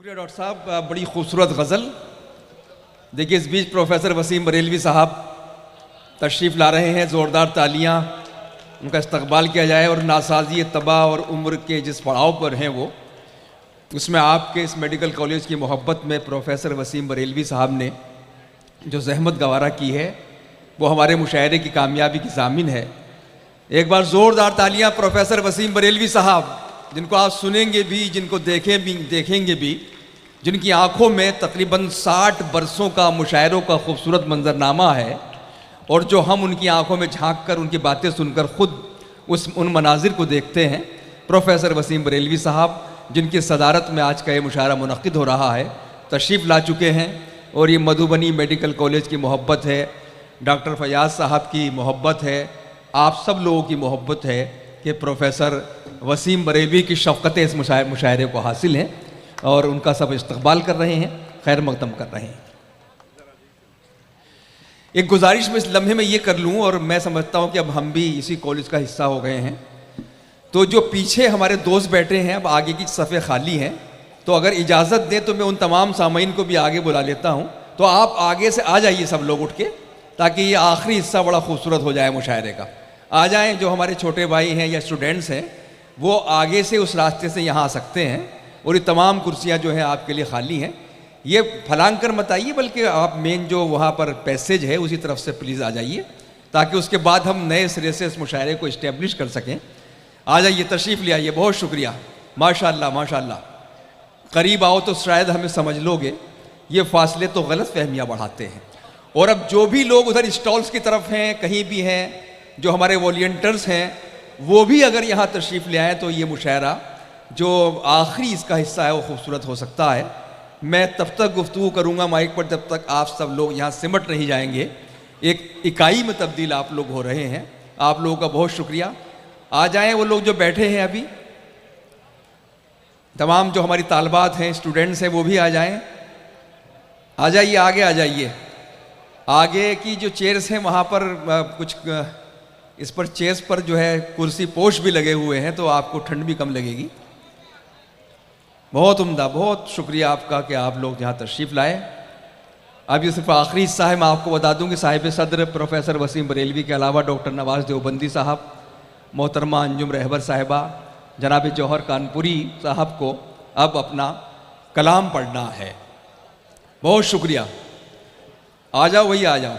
शुक्रिया डॉक्टर साहब, बड़ी खूबसूरत गज़ल। देखिए, इस बीच प्रोफेसर वसीम बरेलवी साहब तशरीफ़ ला रहे हैं। ज़ोरदार तालियां उनका इस्तकबाल किया जाए। और नासाजी तबाह और उम्र के जिस पड़ाव पर हैं वो, उसमें आपके इस मेडिकल कॉलेज की मोहब्बत में प्रोफेसर वसीम बरेलवी साहब ने जो जहमत गवारा की है वो हमारे मुशायरे की कामयाबी की ज़ामिन है। एक बार ज़ोरदार तालियां प्रोफेसर वसीम बरेलवी साहब, जिनको आप सुनेंगे भी, जिनको देखेंगे भी, जिनकी आंखों में तकरीबन 60 बरसों का मुशायरों का खूबसूरत मंजरनामा है, और जो हम उनकी आंखों में झांक कर उनकी बातें सुनकर खुद उन मनाजिर को देखते हैं। प्रोफेसर वसीम बरेलवी साहब, जिनकी सदारत में आज का ये मुशायरा मुनक़िद हो रहा है, तशरीफ़ ला चुके हैं। और ये मधुबनी मेडिकल कॉलेज की मोहब्बत है, डॉक्टर फयाज़ साहब की मोहब्बत है, आप सब लोगों की मोहब्बत है कि प्रोफेसर वसीम बरेलवी की शफ़क़तें इस मुशायरे को हासिल हैं और उनका सब इस्तक़बाल कर रहे हैं, खैर मक़दम कर रहे हैं। एक गुजारिश में इस लम्हे में ये कर लूँ, और मैं समझता हूँ कि अब हम भी इसी कॉलेज का हिस्सा हो गए हैं, तो जो पीछे हमारे दोस्त बैठे हैं, अब आगे की सफ़े खाली हैं, तो अगर इजाज़त दें तो मैं उन तमाम सामीन को भी आगे बुला लेता हूँ। तो आप आगे से आ जाइए सब लोग उठ के, ताकि ये आखिरी हिस्सा बड़ा खूबसूरत हो जाए मुशायरे का। आ जाएं, जो हमारे छोटे भाई हैं या स्टूडेंट्स हैं वो आगे से उस रास्ते से यहाँ आ सकते हैं, और ये तमाम कुर्सियाँ जो हैं आपके लिए खाली हैं। ये फलांग कर मत आइए, बल्कि आप मेन जो वहाँ पर पैसेज है उसी तरफ से प्लीज़ आ जाइए, ताकि उसके बाद हम नए सिरे से इस मुशायरे को इस्टेब्लिश कर सकें। आ जाइए, तशरीफ़ ले आइए। बहुत शुक्रिया, माशाअल्लाह माशाअल्लाह। करीब आओ तो शायद हमें समझ लोगे, ये फासले तो गलत फहमियाँ बढ़ाते हैं। और अब जो भी लोग उधर स्टॉल्स की तरफ हैं, कहीं भी हैं, जो हमारे वॉलंटियर्स हैं, वो भी अगर यहाँ तशरीफ़ ले आएँ तो ये मुशायरा जो आखिरी इसका हिस्सा है वो खूबसूरत हो सकता है। मैं तब तक गुफ्तगू करूँगा माइक पर जब तक आप सब लोग यहाँ सिमट नहीं जाएंगे। एक इकाई में तब्दील आप लोग हो रहे हैं, आप लोगों का बहुत शुक्रिया। आ जाएं वो लोग जो बैठे हैं अभी, तमाम जो हमारी तालबात हैं, स्टूडेंट्स हैं, वो भी आ जाएं। आ जाइए, आगे आ जाइए। आगे की जो चेयर्स हैं वहाँ पर कुछ इस पर चेयर्स पर जो है कुर्सी पोश भी लगे हुए हैं, तो आपको ठंड भी कम लगेगी। बहुत उम्दा, बहुत शुक्रिया आपका कि आप लोग यहाँ तशरीफ़ लाए। अब ये सिर्फ आखिरी हिस्सा है। मैं आपको बता दूं कि साहिब सदर प्रोफेसर वसीम बरेलवी के अलावा डॉक्टर नवाज़ देवबंदी साहब, मोहतरमा अंजुम रहबर साहिबा, जनाब जौहर कानपुरी साहब को अब अपना कलाम पढ़ना है। बहुत शुक्रिया। आ जाओ, वही आ जाओ।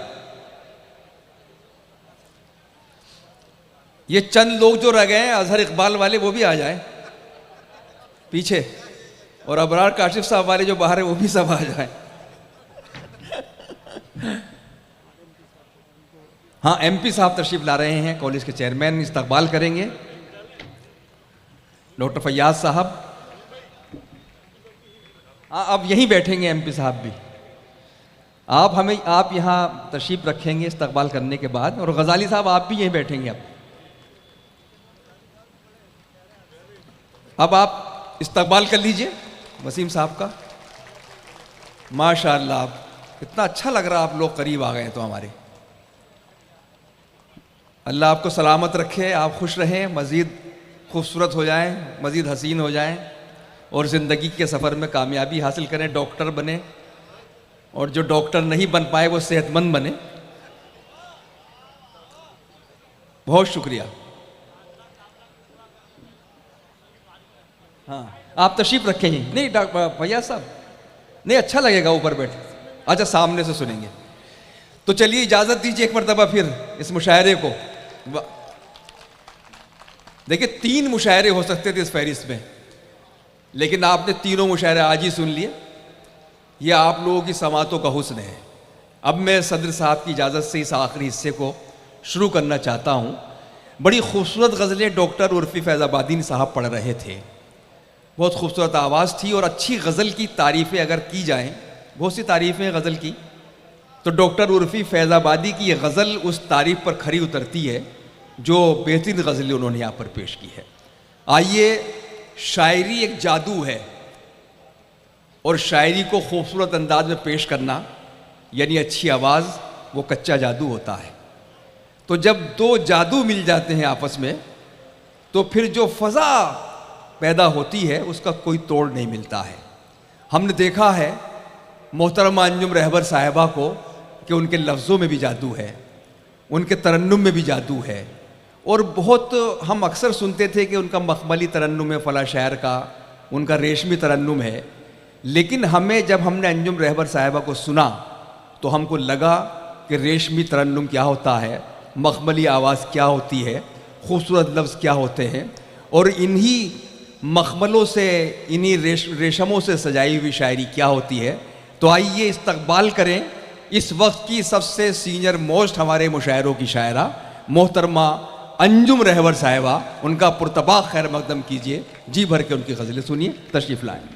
ये चंद लोग जो रह गए हैं अजहर इकबाल वाले, वो भी आ जाए पीछे, और अबरार काशिफ साहब वाले जो बाहर है वो भी सब आ जाए। हाँ, एमपी साहब तशरीफ ला रहे हैं, कॉलेज के चेयरमैन इस्तकबाल करेंगे। डॉक्टर फयाज साहब, हाँ अब यहीं बैठेंगे एमपी साहब भी। आप यहाँ तशरीफ रखेंगे इस्तकबाल करने के बाद, और गजाली साहब आप भी यहीं बैठेंगे। अब आप इस्तकबाल कर लीजिए वसीम साहब का। माशाअल्लाह, इतना अच्छा लग रहा, आप लोग करीब आ गए हैं तो हमारे। अल्लाह आपको सलामत रखे, आप खुश रहें, मज़ीद खूबसूरत हो जाएं, मज़ीद हसीन हो जाएं, और ज़िंदगी के सफ़र में कामयाबी हासिल करें, डॉक्टर बने, और जो डॉक्टर नहीं बन पाए वो सेहतमंद बने। बहुत शुक्रिया। हाँ, आप तशरीफ़ रखें ही नहीं भैया साहब, नहीं अच्छा लगेगा ऊपर बैठ। अच्छा, सामने से सुनेंगे। तो चलिए, इजाज़त दीजिए एक मरतबा फिर इस मुशायरे को। देखिए, 3 मुशायरे हो सकते थे इस फहरिस्त में, लेकिन आपने तीनों मुशायरे आज ही सुन लिए। ये आप लोगों की समातों का हुस्न है। अब मैं सदर साहब की इजाज़त से इस आखिरी हिस्से को शुरू करना चाहता हूँ। बड़ी खूबसूरत गज़लें डॉक्टर उर्फ़ी फैज़ाबादी साहब पढ़ रहे थे। बहुत खूबसूरत आवाज़ थी, और अच्छी गज़ल की तारीफ़ें अगर की जाएँ, बहुत सी तारीफ़ें गज़ल की, तो डॉक्टर उर्फ़ी फैज़ाबादी की ये गज़ल उस तारीफ़ पर खरी उतरती है जो बेहतरीन गज़लें उन्होंने यहाँ पर पेश की है। आइए, शायरी एक जादू है, और शायरी को खूबसूरत अंदाज में पेश करना यानी अच्छी आवाज़, वो कच्चा जादू होता है। तो जब 2 जादू मिल जाते हैं आपस में, तो फिर जो फ़ज़ा पैदा होती है उसका कोई तोड़ नहीं मिलता है। हमने देखा है मोहतरमा अंजुम रहबर साहिबा को कि उनके लफ्ज़ों में भी जादू है, उनके तरन्नुम में भी जादू है। और बहुत हम अक्सर सुनते थे कि उनका मखमली तरन्नुम है फ़ला शायर का, उनका रेशमी तरन्नुम है। लेकिन हमें जब हमने अंजुम रहबर साहिबा को सुना तो हमको लगा कि रेशमी तरन्नुम क्या होता है, मखमली आवाज़ क्या होती है, खूबसूरत लफ्ज़ क्या होते हैं, और इन्हीं मखमलों से, इन्हीं रेशमों से सजाई हुई शायरी क्या होती है। तो आइए इस्तकबाल करें इस वक्त की सबसे सीनियर मोस्ट हमारे मुशायरों की शायरा मोहतरमा अंजुम रहबर साहिबा, उनका पुरतबाक खैर मकदम कीजिए। जी भर के उनकी गज़लें सुनिए, तशरीफ़ लाएं।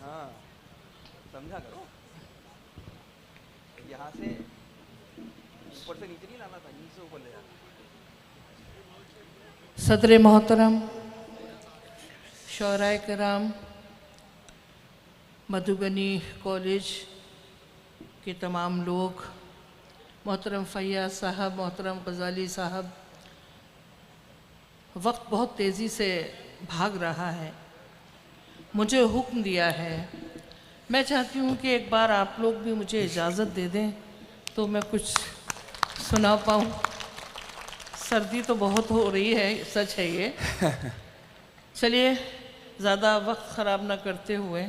हाँ, समझा करो, यहाँ से ऊपर से नीचे नहीं लाना था, नीचे ऊपर ले जाना। सदर मोहतरम, शौराए कराम, मधुबनी कॉलेज के तमाम लोग, मोहतरम फैयाज साहब, मोहतरम गज़ाली साहब, वक्त बहुत तेज़ी से भाग रहा है। मुझे हुक्म दिया है, मैं चाहती हूँ कि एक बार आप लोग भी मुझे इजाज़त दे दें तो मैं कुछ सुना पाऊँ। सर्दी तो बहुत हो रही है, सच है ये। चलिए ज़्यादा वक्त ख़राब ना करते हुए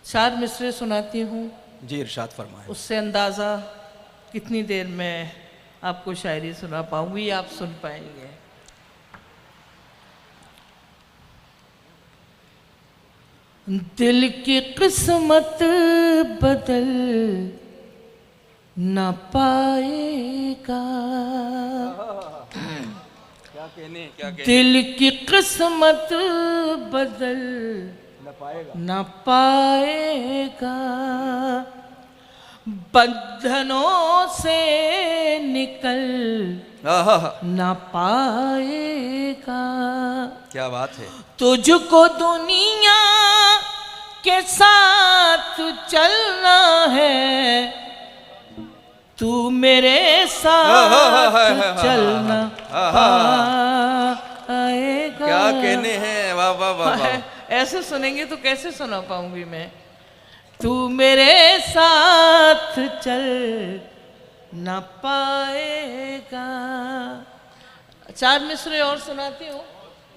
4 मिसरे सुनाती हूँ। जी इरशाद फरमाएं। उससे अंदाज़ा कितनी देर में आपको शायरी सुना पाऊँगी, आप सुन पाएंगे। दिल की किस्मत बदल न पाएगा, क्या कहने दिल की किस्मत बदल न पाएगा, बंधनों से निकल न पाएगा। क्या बात है। तुझको दुनिया के साथ चलना है, तू मेरे साथ चलना आएगा। क्या कहने हैं, वाह वाह वाह वाह। ऐसे सुनेंगे तो कैसे सुना पाऊंगी मैं। तू मेरे साथ चल न पाएगा। 4 मिसरे और सुनाती हूँ।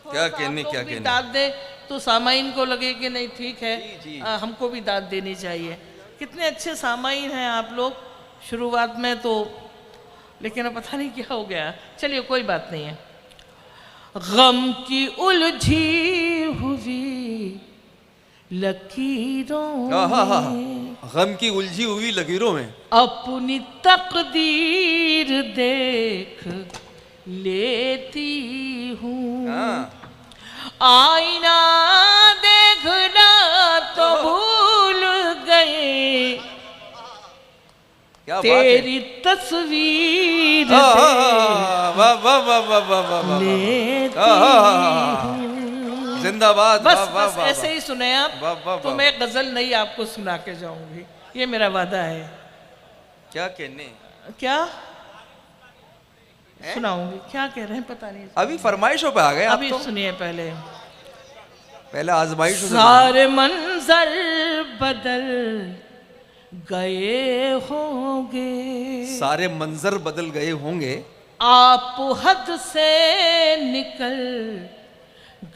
क्या कहने, क्या कहने। दाद दे तो सामाइन को लगे कि नहीं ठीक है, जी। हमको भी दाद देनी चाहिए। कितने अच्छे सामाइन हैं आप लोग शुरुआत में तो, लेकिन अब पता नहीं क्या हो गया। चलिए कोई बात नहीं है। गम की उलझी हुई लकीरों में, गम की उलझी हुई लकीरों में अपनी तकदीर देख लेती हूँ। आईना देखना तो भूल गए, क्या तेरी तस्वीर लेती हूँ। जिंदाबाद। बस ऐसे ही सुने आप। तो मैं गजल नहीं आपको सुना के जाऊंगी, ये मेरा वादा है। क्या कहने, क्या सुनाऊंगी, क्या कह रहे हैं पता नहीं। अभी फरमाइशों पे आ गए आप अभी तो। सुनिए पहले आजमाइश। सारे मंजर बदल गए होंगे, सारे मंजर बदल गए होंगे, आप हद से निकल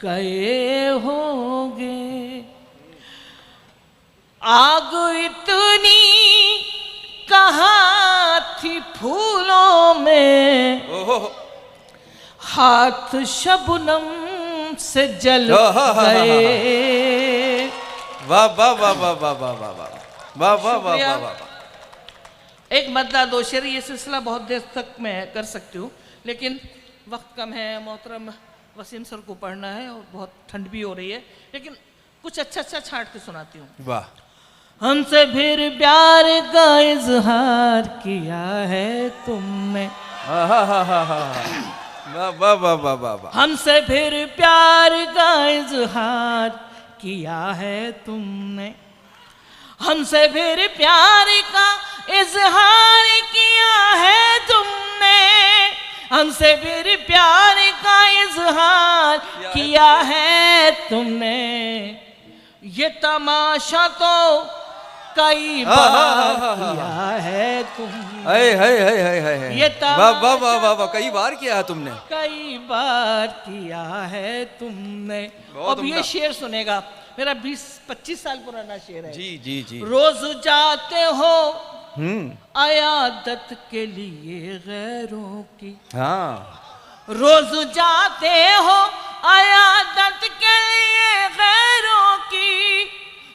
गए होंगे। आग इतनी कहाँ थी फूलों में, हाथ शबनम से जल गए। वाह वाह वाह वाह वाह वाह वाह वाह वाह वाह वाह वाह। एक मददा दो शेर, ये सिलसिला बहुत देर तक मैं कर सकती हूँ, लेकिन वक्त कम है। मोहतरम वसीम सर को पढ़ना है और बहुत ठंड भी हो रही है, लेकिन कुछ अच्छा अच्छा छांट के सुनाती हूँ। वाह। हमसे फिर प्यार का इजहार किया है तुमने, हमसे फिर प्यार का इजहार किया है तुमने। हमसे फिर प्यार का इजहार किया है तुमने, हमसे फिर प्यार का इजहार किया है तुमने। ये तमाशा तो कई बार किया है तुमने, ये वाह वाह वाह वाह वाह, कई बार किया है तुमने, कई बार किया है तुमने। बहुत अब ये उम्दा। शेर सुनेगा, मेरा 20-25 साल पुराना शेर है। जी जी जी। रोज जाते हो अयादत के लिए गैरों की, हाँ रोज जाते हो अयादत के लिए गैरों की,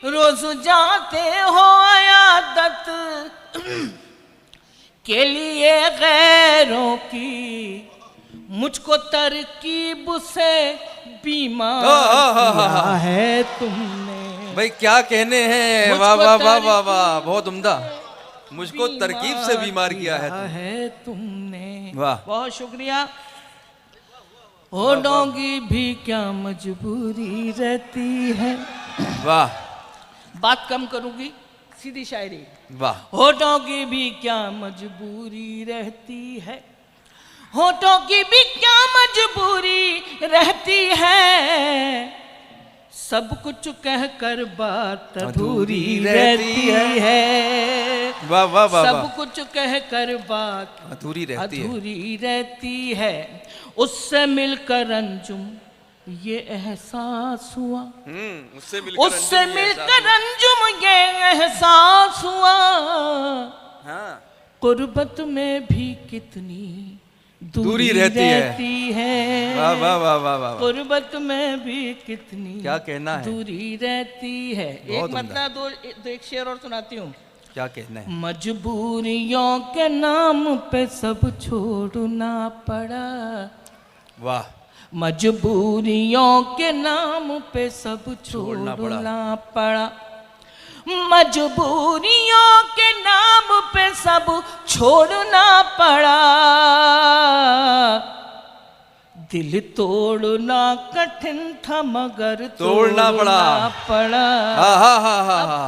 रोज जाते हो अयादत के लिए गैरों की। मुझको तरकीब से बीमार किया है तुमने। भाई क्या कहने हैं, वाह वाह वाह वाह वाह, बहुत उम्दा। मुझको तरकीब से बीमार किया है तुमने। वाह। बहुत शुक्रिया। होठों की भी क्या मजबूरी रहती है। वाह बात कम करूंगी, सीधी शायरी। वाह। होठों की भी क्या मजबूरी रहती है, होठों की भी क्या मजबूरी रहती है। सब कुछ कहकर बात अधूरी रहती है। वाह वाह वाह। सब कुछ कहकर बात अधूरी रहती है। उससे मिलकर अंजुम ये एहसास हुआ, उससे मिलकर अंजुम ये एहसास हुआ। हाँ। गुर्बत में भी कितनी दूरी रहती है। वाह वाह वाह वाह वाह। गुर्बत में भी कितनी क्या कहना है, दूरी रहती है। एक मतलब दो एक शेर और सुनाती हूँ। क्या कहना है। मजबूरियों के नाम पे सब छोड़ना पड़ा, वाह। मजबूरियों के नाम पे सब छोड़ना पड़ा, मजबूरियों के नाम पे सब छोड़ना पड़ा। दिल तोड़ना कठिन था मगर तोड़ना पड़ा।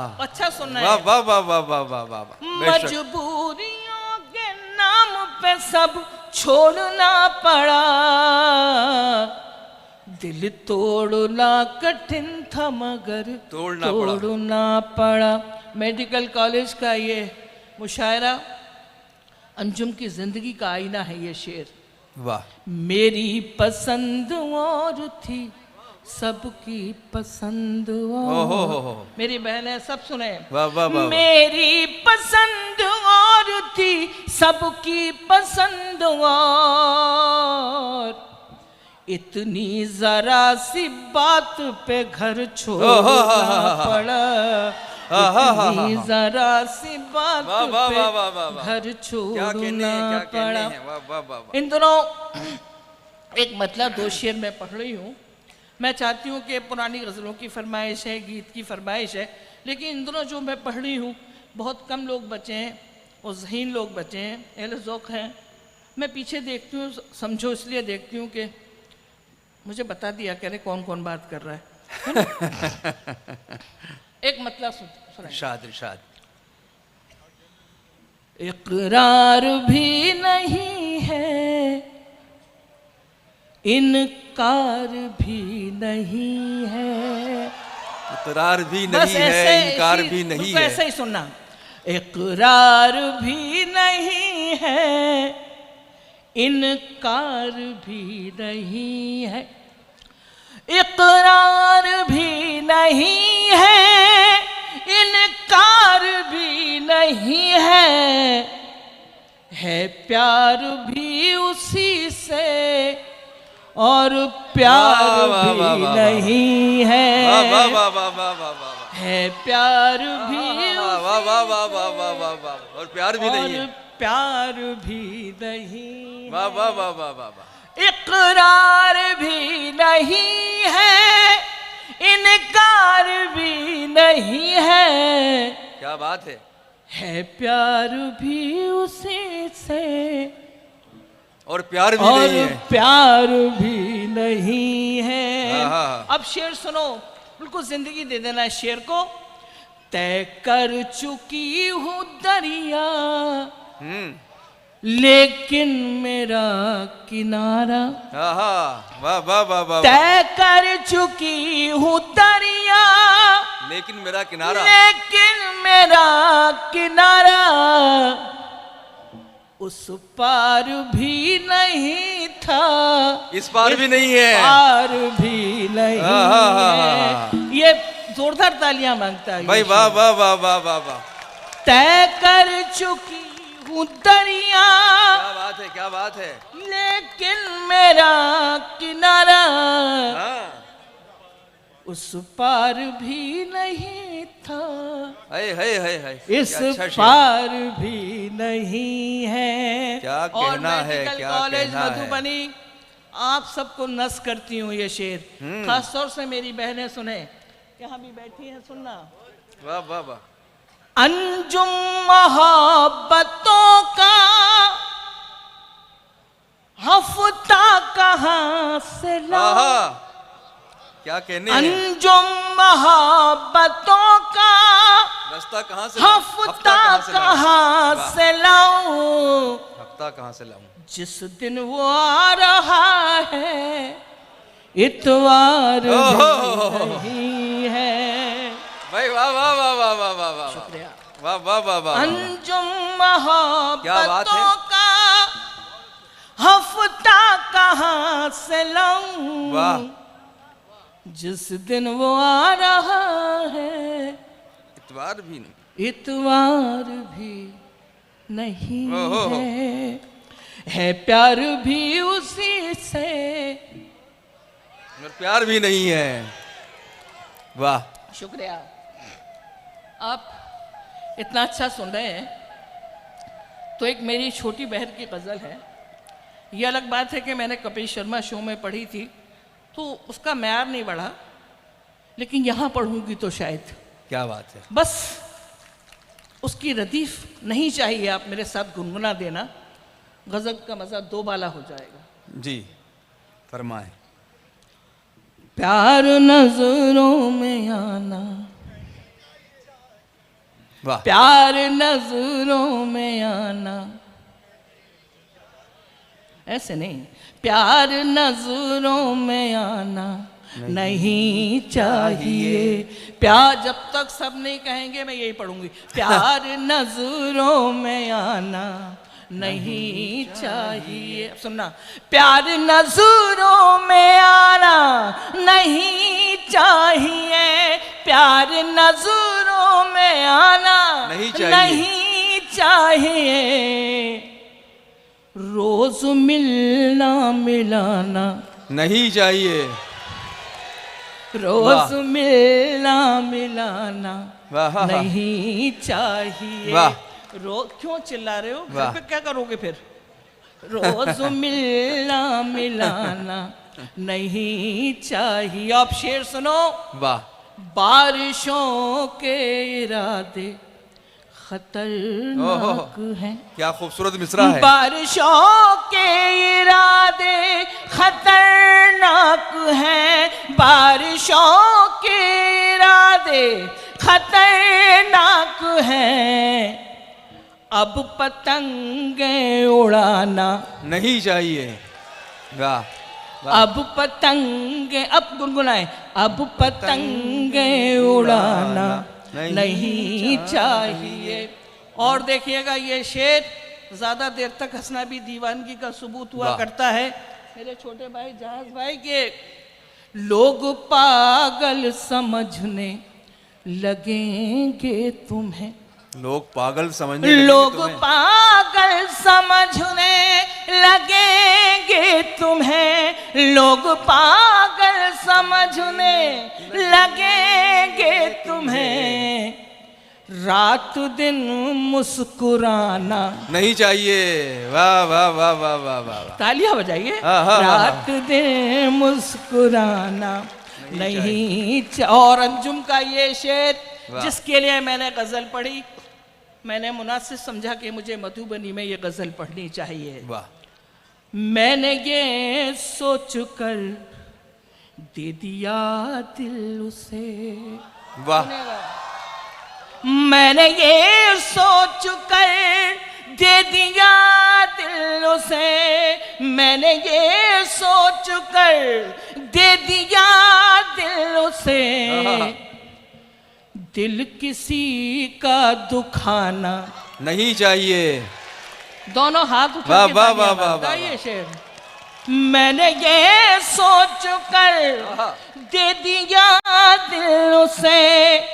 अब अच्छा सुनना है। वाह वाह वाह वाह वाह वाह। मजबूरियों के नाम पे सब छोड़ना पड़ा, दिल तोड़ना कठिन था मगर तोड़ना पड़ा। मेडिकल कॉलेज का ये मुशायरा अंजुम की जिंदगी का आईना है ये शेर। वाह। मेरी पसंद और थी सबकी पसंद और, मेरी बहनें सब सुने। वाह वाह वाह। मेरी पसंद और थी सबकी पसंद और, इतनी जरा सी बात पे घर छोड़ना पड़ा, इतनी जरा सी बात पे घर छोड़ना पड़ा। इन दोनों एक मतलब दो शेर मैं पढ़ रही हूँ। मैं चाहती हूँ कि पुरानी गज़लों की फरमाइश है, गीत की फरमाइश है, लेकिन इन दोनों जो मैं पढ़ रही हूँ बहुत कम लोग बचे हैं और ज़हीन लोग बचे हैं, अहले ज़ौक़ हैं। मैं पीछे देखती हूँ, समझो इसलिए देखती हूँ कि मुझे बता दिया करे कौन कौन बात कर रहा है। एक मतलब इरशाद इरशाद। इकरार भी नहीं है, इनकार भी नहीं है। इकरार भी नहीं है, इनकार भी नहीं है। ऐसे ही सुनना। इकरार भी नहीं है, इनकार भी नहीं है। इकरार भी नहीं है, इनकार भी नहीं है प्यार भी उसी से और प्यार भी नहीं है। है प्यार भी और प्यार भी नहीं है, प्यार भी नहीं। वाह वाह वाह वाह वाह। इकरार भी नहीं है, इनकार भी नहीं है। क्या बात है प्यार भी उसी से और प्यार भी और नहीं है, प्यार भी नहीं है। हाँ। अब शेर सुनो, बिल्कुल जिंदगी दे देना है शेर को। तय कर चुकी हूँ दरिया हम्म, लेकिन मेरा किनारा, आहा, वाह वाह वाह वाह वाह। तय कर चुकी हूँ दरिया लेकिन मेरा किनारा, लेकिन मेरा किनारा उस पार भी नहीं था, इस पार भी नहीं है, पार भी नहीं आहा। है। ये जोरदार तालियां मांगता है भाई ये वाह शेर। वाह वाह वाह वाह वाह। तय कर चुकी हूँ दरिया क्या बात है, क्या बात है। लेकिन मेरा किनारा हाँ, उस पार भी नहीं था, है इस पार भी नहीं है। क्या और कहना है, मेडिकल क्या कॉलेज कहना है। मधुबनी, आप सबको नस करती हूँ ये शेर, खास तौर से मेरी बहनें सुने, यहाँ भी बैठी हैं, सुनना। वाह वाह वाह। अंजुम मोहब्बतों का हफ्ता कहाँ से लाऊं, आहा, क्या कहने हैं। अंजुम मोहब्बतों का रास्ता कहाँ से, हफ्ता लाऊं? कहाँ वाह। से लाऊं, हफ्ता कहाँ से लाऊं। जिस दिन वो आ रहा है इतवार भी नहीं है। भाई वाह वाह वाह वाह वाह वाह वाह शुक्रिया। वाह वाह वाह वाह। अंजुम क्या बात है। मोहब्बतों का हफ्ता कहाँ से लाऊं, वाह। जिस दिन वो आ रहा है इतवार भी नहीं, इतवार भी नहीं ओहो। है प्यार भी उसी से, मगर प्यार भी नहीं है। वाह। शुक्रिया। आप इतना अच्छा सुन रहे हैं तो एक मेरी छोटी बहन की गज़ल है। ये अलग बात है कि मैंने कपिल शर्मा शो में पढ़ी थी तो उसका म्यार नहीं बढ़ा, लेकिन यहाँ पढ़ूंगी तो शायद। क्या बात है। बस उसकी रदीफ नहीं चाहिए, आप मेरे साथ गुनगुना देना, गज़ल का मज़ा दो बाला हो जाएगा। जी फरमाए। प्यार नजरों में आना, वाह। प्यार नजरों में आना, ऐसे नहीं, प्यार नजरों में आना नहीं चाहिए। प्यार, जब तक सब नहीं कहेंगे मैं यही पढ़ूंगी। प्यार नजरों में आना नहीं चाहिए। अब सुनना, प्यार नजरों में आना नहीं चाहिए, प्यार नजरों में आना नहीं चाहिए। नहीं चाहिए, रोज मिलना मिलाना नहीं चाहिए। रोज मिलना मिलाना वाह। नहीं चाहिए। वाह। क्यों चिल्ला रहे हो? वाह। घर पे क्या करोगे फिर? रोज मिलना मिलाना नहीं चाहिए। आप शेर सुनो। वाह। बारिशों के इरादे खतरनाक हैं। क्या खूबसूरत मिसरा है। बारिशों के इरादे खतरनाक हैं, बारिशों के इरादे खतरनाक हैं, अब पतंगे उड़ाना नहीं चाहिए। वाह। अब पतंगे, अब गुनगुनाए, अब पतंगे उड़ाना नहीं चाहिए। और देखिएगा ये शेर, ज्यादा देर तक हंसना भी दीवानगी का सबूत हुआ करता है। मेरे छोटे भाई जहाज भाई के, लोग पागल समझने लगेंगे तुम्हें, लोग पागल समझने लगेंगे लोग तुम्हें। पागल समझने लगेंगे तुम्हें, लोग पागल समझने लगेंगे तुम्हें, रात दिन मुस्कुराना नहीं चाहिए। वाह वाह वाह वाह वाह वाह। तालियां बजाइए। हाँ, हाँ, रात दिन मुस्कुराना नहीं और अंजुम का ये शेर जिसके लिए मैंने गजल पढ़ी, मैंने मुनासिब समझा कि मुझे मधुबनी में ये गजल पढ़नी चाहिए। वाह। मैंने ये सोच कर दे दिया दिल उसे। वाह। सुनेगा? मैंने ये सोच कर दे दिया दिल उसे, मैंने ये सोच कर दे दिया दिल उसे, दिल किसी का दुखाना नहीं चाहिए। दोनों हाथ उठा वाह के वाह तालियां वाह वाह बजाइए वाह। ये शेर। मैंने ये सोच कर दे दिया दिल उसे,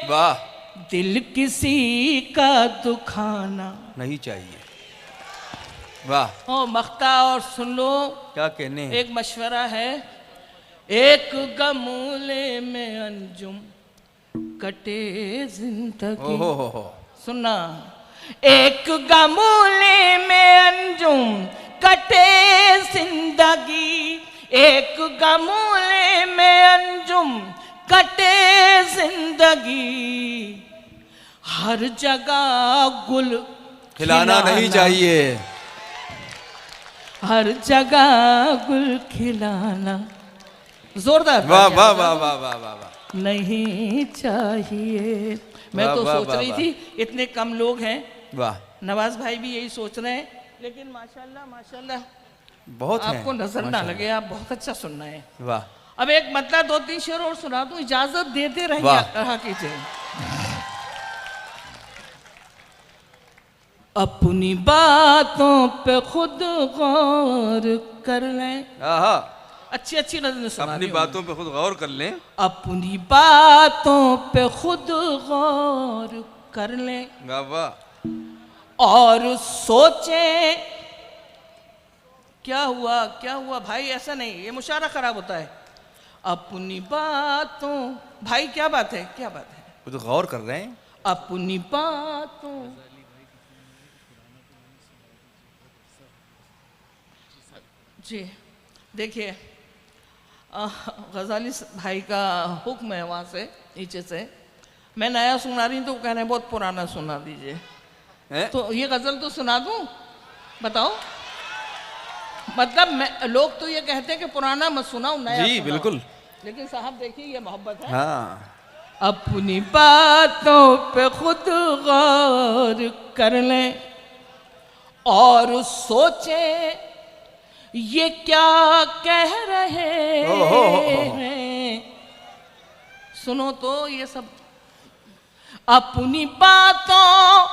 वाह, दिल किसी का दुखाना नहीं चाहिए। वाह, ओ मख्ता। और सुन लो, क्या कहने हैं। एक मशवरा है, एक गमूले में अंजुम कटे जिंदगी। ओहो, सुनना, एक गमूले में अंजुम कटे जिंदगी, एक गमूले में अंजुम कटे जिंदगी, हर जगह गुल खिलाना नहीं चाहिए। हर जगह गुल खिलाना, जोरदार वाह वाह वाह वाह वाह वाह वाह। नहीं चाहिए। मैं वाह, तो वाह, सोच वाह, रही वाह। थी इतने कम लोग हैं, वाह, नवाज भाई भी यही सोच रहे हैं, लेकिन माशाल्लाह माशाल्लाह बहुत हैं, आपको नजर ना माशाल्लाह। लगे, आप बहुत अच्छा सुनना है। वाह, अब एक मतलब 2-3 शेर और सुना दूं, इजाजत देते रहिए, वाह। रहा कीजिए। अपनी बातों पे खुद गौर कर लें। आहा, अच्छी अच्छी नजर सुना अपनी रही हूँ। बातों पे खुद गौर कर लें। अपनी बातों पे खुद गौर कर लें वाह वाह, और सोचें। क्या हुआ क्या हुआ भाई, ऐसा नहीं, ये मुशायरा खराब होता है। अपनी बातों, भाई क्या बात है, क्या बात है। खुद गौर कर रहे हैं। अपनी बातों, जी देखिए, गजाली भाई का हुक्म है वहाँ से नीचे से, मैं नया सुना रही हूँ तो वो कह रहे हैं बहुत पुराना सुना दीजिए। हैं? तो ये गज़ल तो सुना दूँ, बताओ। मतलब मैं, लोग तो ये कहते हैं कि पुराना मत सुनाओ, नया जी सुनाओ। बिल्कुल। लेकिन साहब देखिए ये मोहब्बत है। हाँ, अपनी बातों पे खुद गौर कर लें और सोचें ये क्या कह रहे हैं। सुनो तो ये सब, अपनी बातों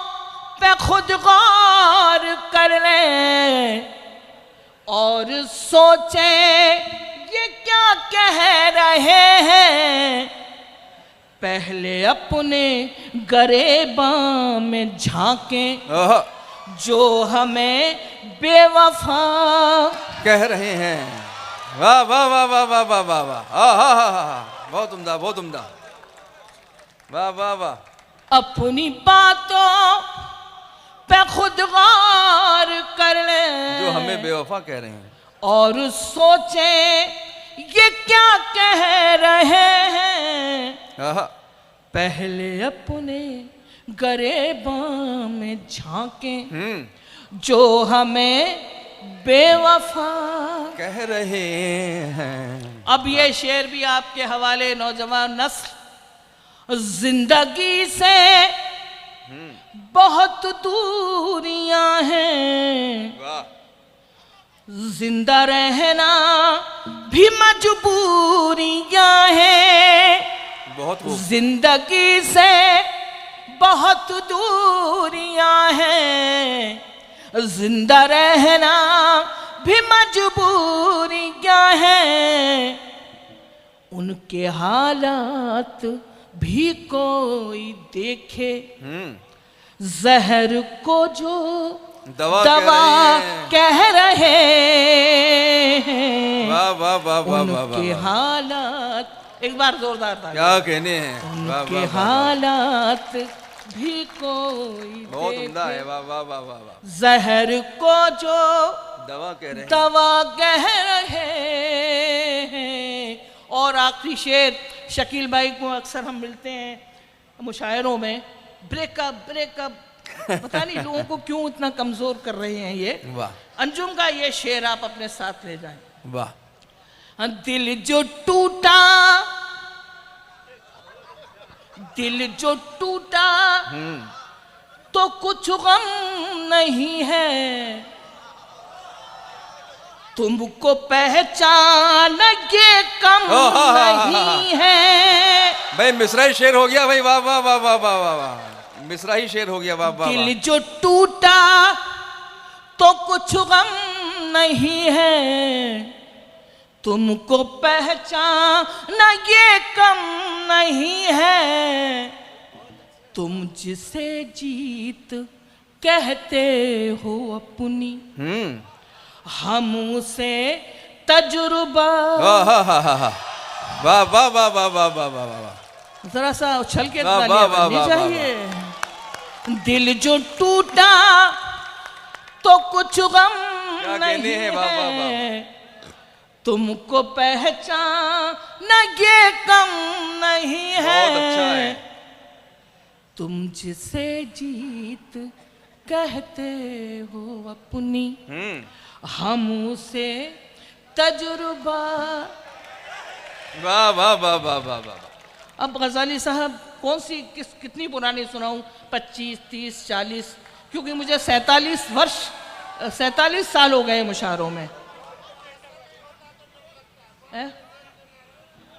पे खुद गौर कर लें और सोचें ये क्या कह रहे हैं। पहले अपने गरेबां में झांकें ओहो, जो हमें बेवफा कह रहे हैं। वाह वाह वाह वाह वाह वाह वाह वाह, बहुत उम्दा, बहुत उम्दा। वाह वाह वाह। अपनी बातों पे खुद गौर कर लें जो हमें बेवफा कह रहे हैं और सोचें ये क्या कह रहे हैं। आहा, पहले अपने गरेबां में झांकें जो हमें बेवफा कह रहे हैं। अब ये शेर भी आपके हवाले, नौजवान नस्ल। जिंदगी से बहुत दूरियां हैं, वाह, जिंदा रहना भी मजबूरियां हैं। बहुत खूब। जिंदगी से बहुत दूरियां हैं, जिंदा रहना भी मजबूरियां हैं। उनके हालात भी कोई देखे, जहर को जो दवा कह रहे हैं। वाह वाह वाह वाह वाह उनके वाह, हालात, एक बार जोरदार था, क्या कहने हैं। वाह उनके वाह वाह, हालात भी कोई बहुत देखे, उम्दा है। वाह वाह वाह वाह वाह, जहर को जो दवा कह रहे हैं। दवा कह रहे हैं। और आखिरी शेर, शकील भाई को अक्सर हम मिलते हैं मुशायरों में, ब्रेकअप ब्रेकअप, पता नहीं लोगों को क्यों इतना कमजोर कर रहे हैं ये। वाह, अंजुम का ये शेर आप अपने साथ ले जाएं। वाह, दिल जो टूटा दिल जो टूटा तो कुछ गम नहीं है, तुमको पहचान के कम नहीं है। भाई मिश्रा ही शेर हो गया भाई, वाह वाह वाह वाह वाह वाह वाह, मिश्रा ही शेर हो गया, वाह वाह। दिल जो टूटा तो कुछ गम नहीं है, तुमको पहचान ये कम नहीं है, तुम जिसे जीत कहते हो अपनी, हम उसे तजुर्बा। वाह वाह वाह वाह वाह वाह वाह वाह वाह, जरा सा उछल के वाह, तालियां वाह, बजनी वाह, चाहिए। दिल जो टूटा तो कुछ गम क्या नहीं कहने हैं, वाह, वाह, वाह। है, तुमको पहचान ये कम नहीं है, बहुत अच्छा है। तुम जिसे जीत कहते हो अपनी, हम उसे तजुर्बा। वाह वाह वाह वाह वाह वाह। अब गजाली साहब कौन सी कितनी पुरानी सुनाऊं, 25, 30, 40, क्योंकि मुझे 47 साल हो गए मुशायरों में।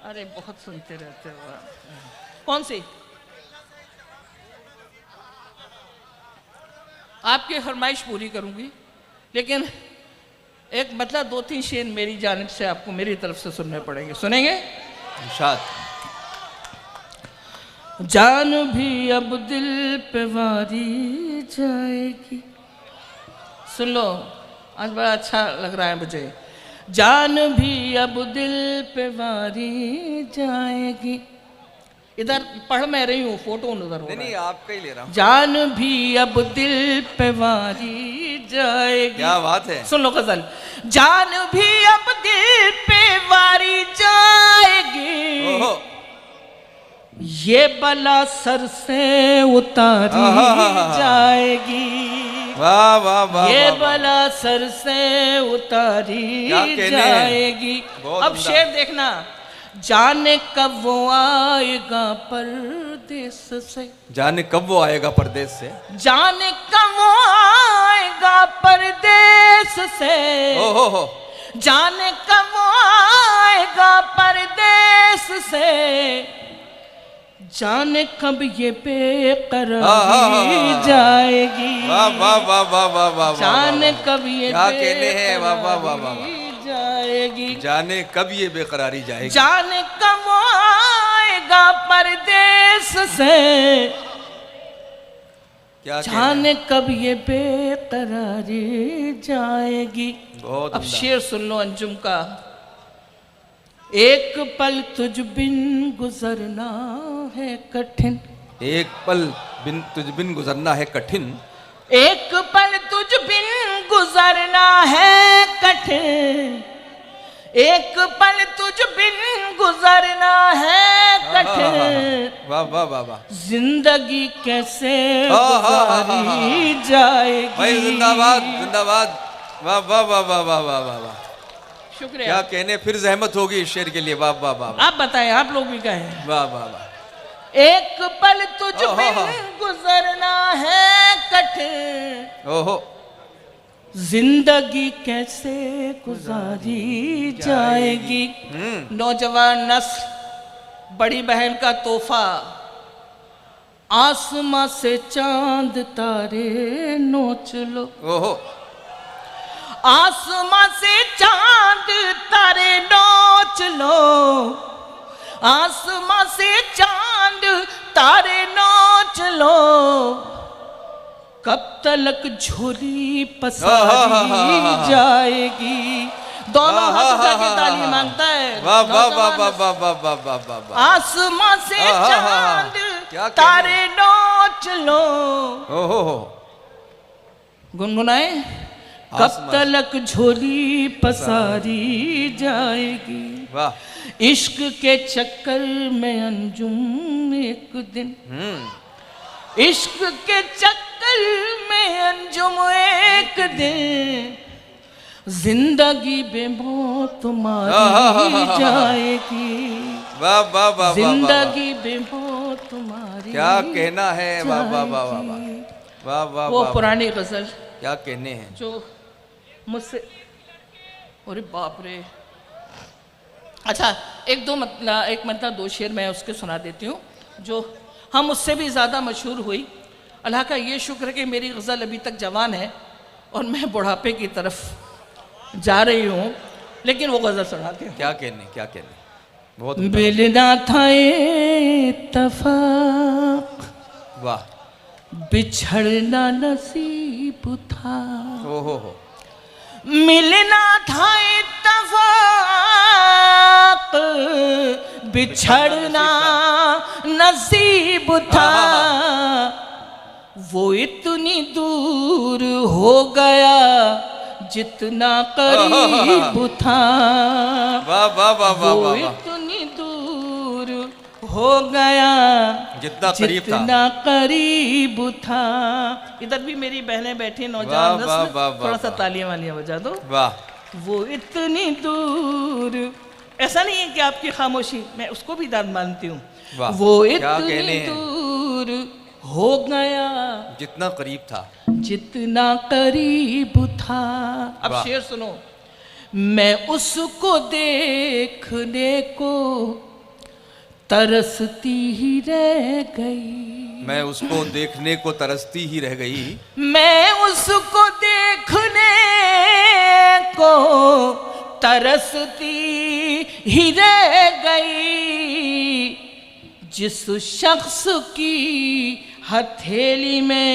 अरे बहुत सुनते रहते हो। कौन सी आपकी फरमाइश पूरी करूंगी, लेकिन एक मतलब 2-3 शेर मेरी जानिब से आपको मेरी तरफ से सुनने पड़ेंगे। सुनेंगे? इरशाद। जान भी अब दिल पे वारी जाएगी, सुन लो, आज बड़ा अच्छा लग रहा है मुझे। जान भी अब दिल पे वारी जाएगी, इधर पढ़ मैं रही हूँ, फोटो नजर हो रहा है। नहीं आपका ही ले रहा हूँ। जान भी अब दिल पे वारी जाएगी, क्या बात है। सुन लो गजल। जान भी अब दिल पे वारी जाएगी, ओहो। ये बला सर से उतारी जाएगी, वाह वाह वाह। ये वाह, बला सर से उतारी क्या कहने हैं। जाएगी। बहुत अब उम्दा। शेर देखना। जाने कब वो आएगा परदेस से, जाने कब वो आएगा परदेश से, जाने कब वो आएगा परदेस से, ओहो, जाने कब वो आएगा परदेस से, जाने कब ये बेकरारी जाएगी। वाह वाह वाह वाह वाह वाह। जाने कब ये क्या कहने हैं, वाह वाह वाह वाह। जाएगी, जाने कब ये बेकरारी जाएगी, जाने कब वो आएगा परदेस से, क्या जाने कब ये बेकरारी जाएगी। बहुत अब उम्दा। शेर सुन लो अंजुम का। एक पल तुझ बिन गुजरना है कठिन, एक पल बिन तुझ बिन गुजरना है कठिन, एक पल तुझ बिन गुजरना है कठिन, एक पल तुझ बिन गुजरना है कठिन, वाह वाह वाह वाह। जिंदगी कैसे गुजारी जाएगी। भाई जिंदाबाद जिंदाबाद, वाह वाह वाह वाह वाह वाह वाह वाह। शुक्रिया। क्या कहने, फिर जहमत होगी इस शेर के लिए, वाह वाह वाह। आप बताएं, आप लोग भी कहें। वाह वाह वाह। एक पल तुझ बिन गुजरना है कठिन, ओहो, जिंदगी कैसे गुजारी जाएगी। नौजवान नस्ल बड़ी बहन का तोहफा, आसमां से चांद तारे नोच लो, ओहो, आसमां से चांद तारे नोच लो, आसमां से चांद तारे नोच लो, कब तलक झोली पसारी जाएगी। दोनों हाथ उठा के ताली मांगता है। वाह वाह वाह वाह वाह वाह वाह वाह वाह वाह। आसमां से चांद क्या तारे नोच लो, ओहो, गुनगुनाए। कब तलक झोली पसारी जाएगी। वाह। इश्क के चक्कर में अंजुम एक दिन, इश्क के चक्कर में अंजुम एक दिन, जिंदगी बेमौत मारी जाएगी। वाह वाह वाह। जिंदगी बेमौत तुम्हारी क्या कहना है, वाह वाह वाह वाह वाह जाएगी। वाह वाह वो वाह, पुरानी गजल क्या कहने हैं। जो मुझसे, अरे बाप रे। अच्छा, एक मतलब दो शेर मैं उसके सुना देती हूँ जो हम उससे भी ज़्यादा मशहूर हुई। अल्लाह का ये शुक्र है कि मेरी गज़ल अभी तक जवान है और मैं बुढ़ापे की तरफ जा रही हूँ, लेकिन वो गज़ल सुनाती हूँ। क्या कहने बहुत मिलना था इत्तफाक, वाह, बिछड़ना नसीब था। ओ हो, मिलना था इत्तफाक, बिछड़ना नसीब था। वो इतनी दूर हो गया जितना करीब था। वाह वाह वाह वाह वो वाह, इतनी दूर हो गया जितना करीब था। जितना करीब था। इधर भी मेरी बहनें बैठी, नौजवान वाह, वाह, नस्ल, वाह, थोड़ा वाह, सा तालियां वालियां बजा दो। वाह, वो इतनी दूर, ऐसा नहीं है कि आपकी खामोशी, मैं उसको भी दान मानती हूँ। वाह, वो क्या कहने इतनी हैं। दूर हो गया जितना करीब था। जितना करीब था। अब वाह। शेर सुनो। मैं उसको देखने को तरसती ही रह गई। मैं उसको देखने को तरसती ही रह गई। मैं उसको देखने को तरसती ही रह गई। जिस शख्स की हथेली में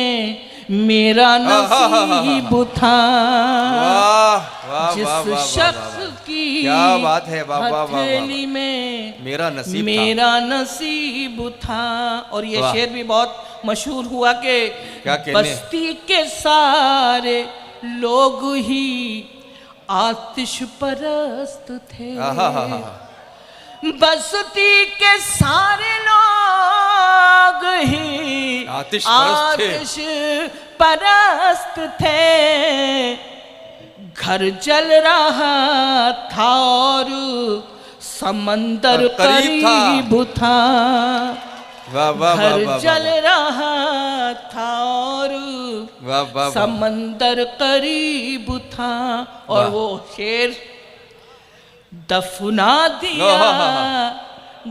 मेरा नसीब था। वाह वाह जिस वाह वाह, शख्स वाह, की क्या बात है, वाह वाह वाह, वाह, हथेली में मेरा नसीब था। मेरा नसीब था। और ये वाह। शेर भी बहुत मशहूर हुआ कि क्या कहने। बस्ती के सारे लोग ही आतिश परस्त थे। बस्ती के सारे लोग ही आतिश परस्त थे। आतिश परस्त थे। घर जल रहा था और समंदर करीब था। वाह वाह वाह घर वाह, जल रहा था और वाह वाह, समंदर करीब था। और वाह। वो शेर दफना दिया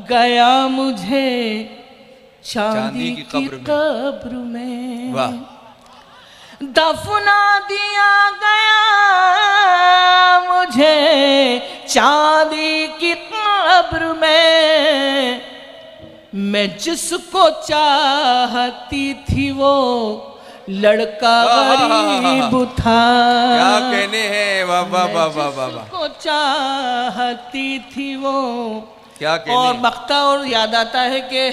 गया मुझे चांदी की कब्र में। वाह। दफना दिया गया मुझे चांदी की कब्र में। मैं जिसको चाहती थी वो लड़का गरीब था। क्या कहने हैं, वाह वाह वाह वाह वाह, जिसको चाहती थी वो, क्या कहने। और बख्ता और याद आता है कि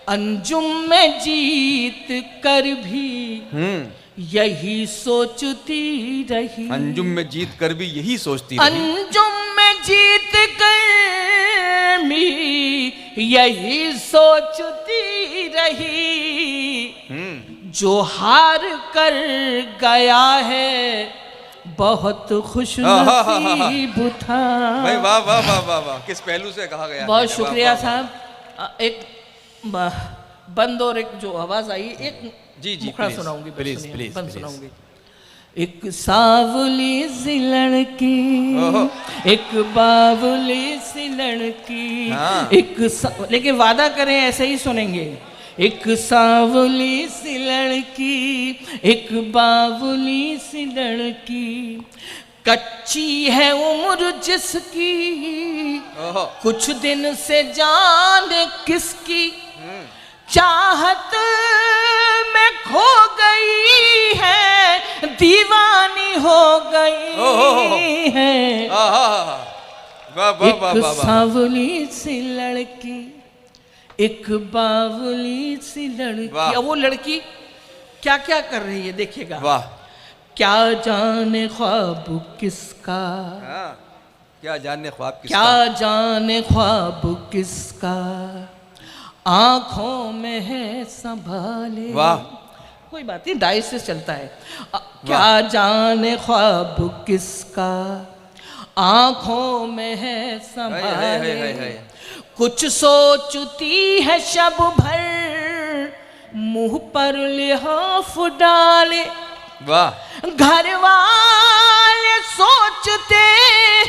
अंजुम में जीत कर भी यही सोचती रही। अंजुम में जीत कर भी यही सोचती रही। अंजुम में जीत कर भी यही सोचती रही। जो हार कर गया है बहुत खुश नसीब था। भाई वाह वाह वाह वाह वाह, किस पहलू से कहा गया। बहुत है, शुक्रिया वाह, वाह, साहब। एक बंद और एक जो आवाज आई, एक जी, मुखड़ा प्लीज, सुनाऊंगी, बस प्लीज, सुनिए, प्लीज, बंद प्लीज। सुनाऊंगी। एक सावली सी लड़की, ओहो। एक बावली सी लड़की, हाँ। लेकिन वादा करें ऐसे ही सुनेंगे। एक सावली सी लड़की, एक बावली सी लड़की, कच्ची है उम्र जिसकी, ओहो। कुछ दिन से जाने किसकी चाहत में खो गई है, दीवानी हो गई है। एक सावली सी लड़की, एक बावली सी लड़की। अब वो लड़की क्या क्या कर रही है देखिएगा। वाह। क्या जाने ख्वाब किसका, क्या जाने ख्वाब किसका, क्या जाने ख्वाब किसका, आंखों में है संभाले। वाह। कोई बात नहीं, डाइस से चलता है। क्या जाने ख्वाब किसका, आंखों में है संभाले। कुछ सोचती है शब भर, मुंह पर लिहाफ डाले। वाह। घर वाले सोचते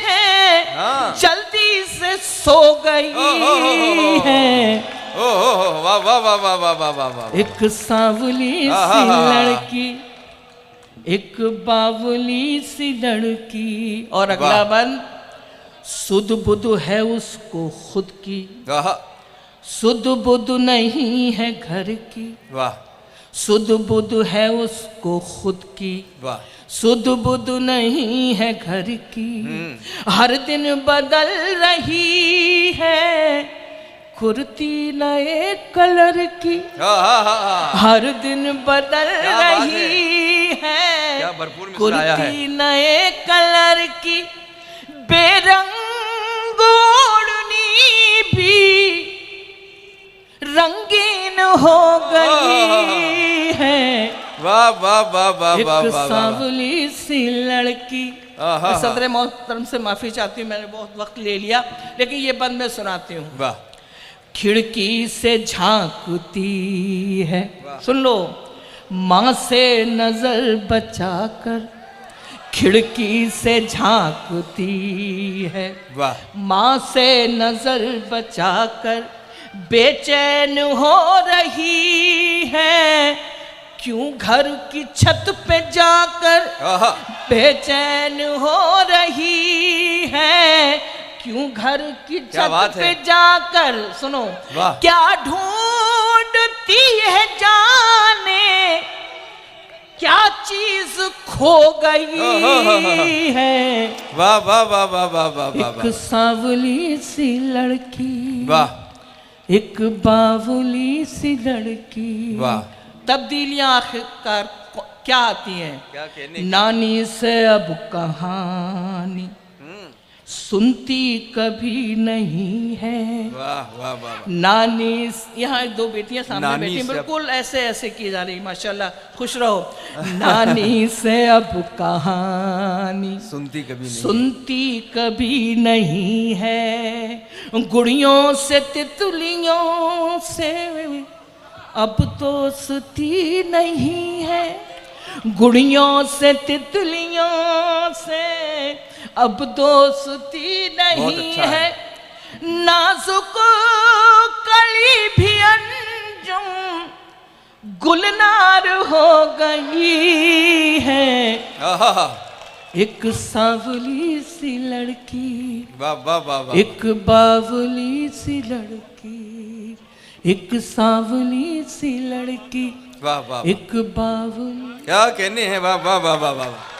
हैं हाँ। जल्दी से सो गई है। वाह वाह वाह वाह वाह वाह वाह वाह। एक सांवली सी लड़की, एक बावली सी लड़की। और अगला बंद, सुध बुध है उसको खुद की, सुध बुध नहीं है घर की। वाह। सुध बुध है उसको खुद की, वाह। सुध बुध नहीं है घर की। हर दिन बदल रही है कुर्ती नए कलर की। हर दिन बदल रही है क्या भरपूर मिसराया है। कुर्ती नए कलर की। बेरंग ओढ़नी भी रंगीन हो गई है। वाह वाह वाह वाह वाह एक वाह। सांवली सी लड़की। मैं सदर मोहतरम से माफी चाहती हूँ, मैंने बहुत वक्त ले लिया, लेकिन ये बंद मैं सुनाती हूँ। वाह। खिड़की से झांकती है, सुन लो, माँ से नजर बचाकर। खिड़की से झांकती है, वाह। माँ से नजर बचाकर। बेचैन हो रही है क्यों घर की छत पे जाकर। बेचैन हो रही है क्यों घर की छत पे जाकर। सुनो, क्या ढूंढती है जाने क्या चीज खो गई है। वाह वाह वाह वाह वाह वाह। एक सांवली सी लड़की, वाह। एक बावली सी लड़की। वाह। तब्दीलियां आखिरकार क्या आती हैं? क्या कहने? नानी से अब कहानी सुनती कभी नहीं है। वाह वाह वाह। नानी, यहाँ दो बेटियां सामने बैठी हैं, से बिल्कुल ऐसे ऐसे की जा रही, माशाल्लाह, खुश रहो। नानी से अब कहानी सुनती कभी नहीं, सुनती कभी नहीं है। गुड़ियों से तितलियों से अब दोस्ती नहीं है। गुड़ियों से तितलियों से अब दोस्ती नहीं अच्छा है। नाजुक कली भी अंजुम गुलनार हो गई है। एक सांवली सी लड़की, वाह वाह वाह वाह। एक बावली सी लड़की, एक सांवली सी लड़की, वाह वाह। एक बावली। क्या कहने हैं। वाह वाह वाह वाह वाह।